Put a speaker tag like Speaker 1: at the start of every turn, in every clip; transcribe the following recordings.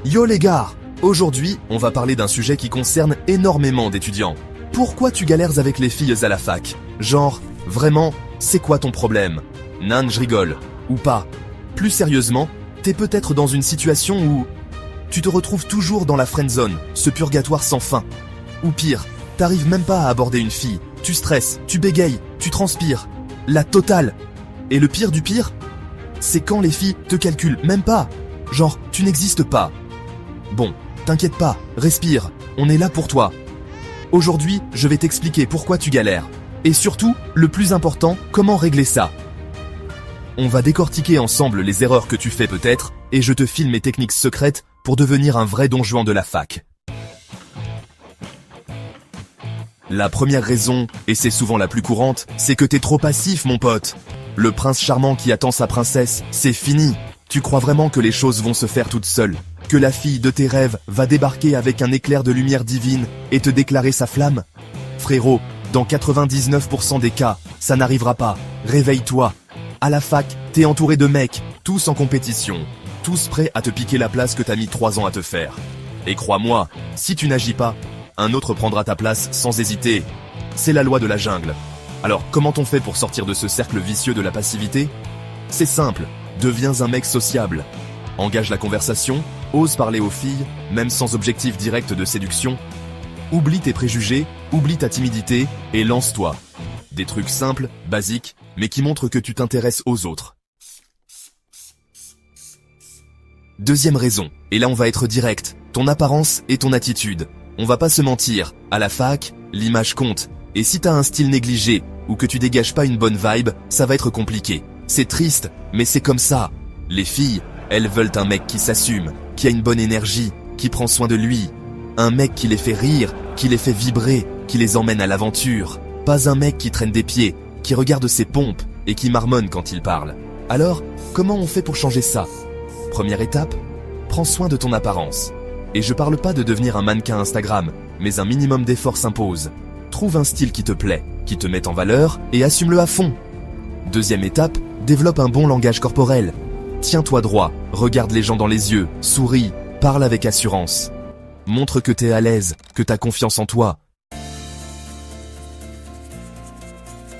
Speaker 1: Yo les gars! Aujourd'hui, on va parler d'un sujet qui concerne énormément d'étudiants. Pourquoi tu galères avec les filles à la fac? Genre, vraiment, c'est quoi ton problème? Nan, je rigole. Ou pas. Plus sérieusement, t'es peut-être dans une situation où tu te retrouves toujours dans la friendzone, ce purgatoire sans fin. Ou pire, t'arrives même pas à aborder une fille, tu stresses, tu bégayes, tu transpires. La totale. Et le pire du pire, c'est quand les filles te calculent même pas. Genre, tu n'existes pas. Bon, t'inquiète pas, respire, on est là pour toi. Aujourd'hui, je vais t'expliquer pourquoi tu galères. Et surtout, le plus important, comment régler ça. On va décortiquer ensemble les erreurs que tu fais peut-être, et je te file mes techniques secrètes pour devenir un vrai Don Juan de la fac. La première raison, et c'est souvent la plus courante, c'est que t'es trop passif mon pote. Le prince charmant qui attend sa princesse, c'est fini. Tu crois vraiment que les choses vont se faire toutes seules? Que la fille de tes rêves va débarquer avec un éclair de lumière divine et te déclarer sa flamme? Frérot, dans 99% des cas, ça n'arrivera pas. Réveille-toi. À la fac, t'es entouré de mecs, tous en compétition, tous prêts à te piquer la place que t'as mis 3 ans à te faire. Et crois-moi, si tu n'agis pas, un autre prendra ta place sans hésiter. C'est la loi de la jungle. Alors, comment on fait pour sortir de ce cercle vicieux de la passivité? C'est simple, deviens un mec sociable. Engage la conversation, ose parler aux filles, même sans objectif direct de séduction. Oublie tes préjugés, oublie ta timidité, et lance-toi. Des trucs simples, basiques, mais qui montrent que tu t'intéresses aux autres. Deuxième raison, et là on va être direct, ton apparence et ton attitude. On va pas se mentir, à la fac, l'image compte. Et si t'as un style négligé, ou que tu dégages pas une bonne vibe, ça va être compliqué. C'est triste, mais c'est comme ça. Les filles, elles veulent un mec qui s'assume, qui a une bonne énergie, qui prend soin de lui. Un mec qui les fait rire, qui les fait vibrer, qui les emmène à l'aventure. Pas un mec qui traîne des pieds, qui regarde ses pompes, et qui marmonne quand il parle. Alors, comment on fait pour changer ça? Première étape, prends soin de ton apparence. Et je parle pas de devenir un mannequin Instagram, mais un minimum d'effort s'impose. Trouve un style qui te plaît, qui te met en valeur, et assume-le à fond. Deuxième étape, développe un bon langage corporel. Tiens-toi droit, regarde les gens dans les yeux, souris, parle avec assurance. Montre que t'es à l'aise, que t'as confiance en toi.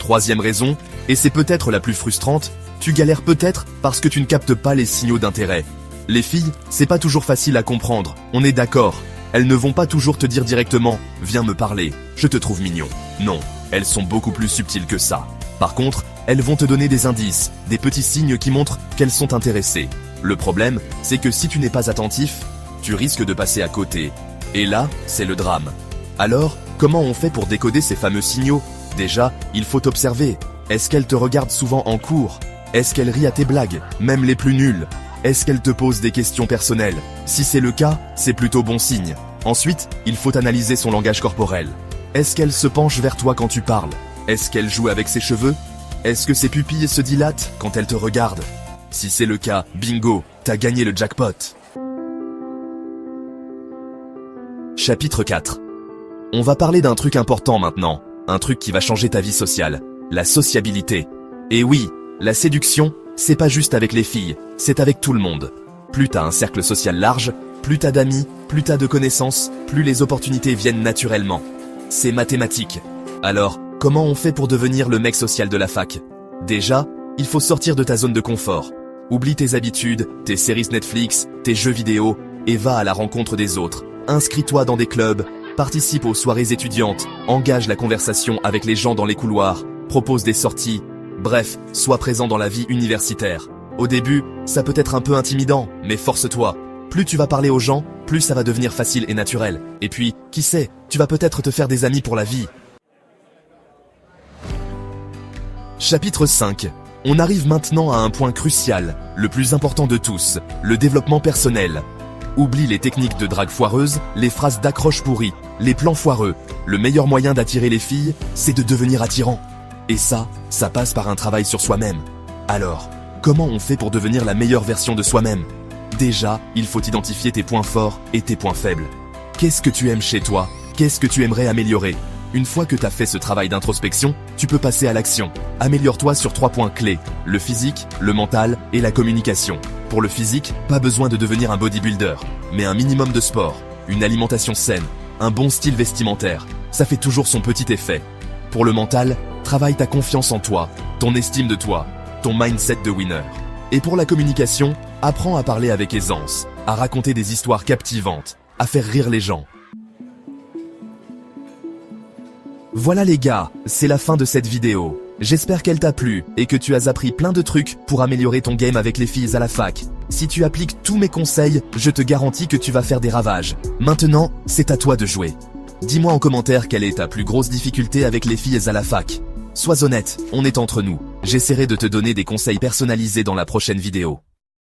Speaker 1: Troisième raison, et c'est peut-être la plus frustrante, tu galères peut-être parce que tu ne captes pas les signaux d'intérêt. Les filles, c'est pas toujours facile à comprendre, on est d'accord. Elles ne vont pas toujours te dire directement « Viens me parler, je te trouve mignon ». Non, elles sont beaucoup plus subtiles que ça. Par contre, elles vont te donner des indices, des petits signes qui montrent qu'elles sont intéressées. Le problème, c'est que si tu n'es pas attentif, tu risques de passer à côté. Et là, c'est le drame. Alors, comment on fait pour décoder ces fameux signaux? Déjà, il faut observer. Est-ce qu'elle te regarde souvent en cours? Est-ce qu'elle rit à tes blagues, même les plus nulles? Est-ce qu'elle te pose des questions personnelles? Si c'est le cas, c'est plutôt bon signe. Ensuite, il faut analyser son langage corporel. Est-ce qu'elle se penche vers toi quand tu parles? Est-ce qu'elle joue avec ses cheveux? Est-ce que ses pupilles se dilatent quand elle te regarde? Si c'est le cas, bingo, t'as gagné le jackpot. Chapitre 4. On va parler d'un truc important maintenant, un truc qui va changer ta vie sociale, la sociabilité. Et oui, la séduction, c'est pas juste avec les filles, c'est avec tout le monde. Plus t'as un cercle social large, plus t'as d'amis, plus t'as de connaissances, plus les opportunités viennent naturellement. C'est mathématique. Alors, comment on fait pour devenir le mec social de la fac? Déjà, il faut sortir de ta zone de confort. Oublie tes habitudes, tes séries Netflix, tes jeux vidéo, et va à la rencontre des autres. Inscris-toi dans des clubs, participe aux soirées étudiantes, engage la conversation avec les gens dans les couloirs, propose des sorties. Bref, sois présent dans la vie universitaire. Au début, ça peut être un peu intimidant, mais force-toi. Plus tu vas parler aux gens, plus ça va devenir facile et naturel. Et puis, qui sait, tu vas peut-être te faire des amis pour la vie. Chapitre 5. On arrive maintenant à un point crucial, le plus important de tous, le développement personnel. Oublie les techniques de drague foireuse, les phrases d'accroche pourries, les plans foireux. Le meilleur moyen d'attirer les filles, c'est de devenir attirant. Et ça passe par un travail sur soi-même. Alors, comment on fait pour devenir la meilleure version de soi-même? Déjà, il faut identifier tes points forts et tes points faibles. Qu'est-ce que tu aimes chez toi? Qu'est-ce que tu aimerais améliorer? Une fois que tu as fait ce travail d'introspection, tu peux passer à l'action. Améliore-toi sur 3 points clés, le physique, le mental et la communication. Pour le physique, pas besoin de devenir un bodybuilder, mais un minimum de sport, une alimentation saine, un bon style vestimentaire, ça fait toujours son petit effet. Pour le mental, travaille ta confiance en toi, ton estime de toi, ton mindset de winner. Et pour la communication, apprends à parler avec aisance, à raconter des histoires captivantes, à faire rire les gens. Voilà les gars, c'est la fin de cette vidéo. J'espère qu'elle t'a plu et que tu as appris plein de trucs pour améliorer ton game avec les filles à la fac. Si tu appliques tous mes conseils, je te garantis que tu vas faire des ravages. Maintenant, c'est à toi de jouer. Dis-moi en commentaire quelle est ta plus grosse difficulté avec les filles à la fac. Sois honnête, on est entre nous. J'essaierai de te donner des conseils personnalisés dans la prochaine vidéo.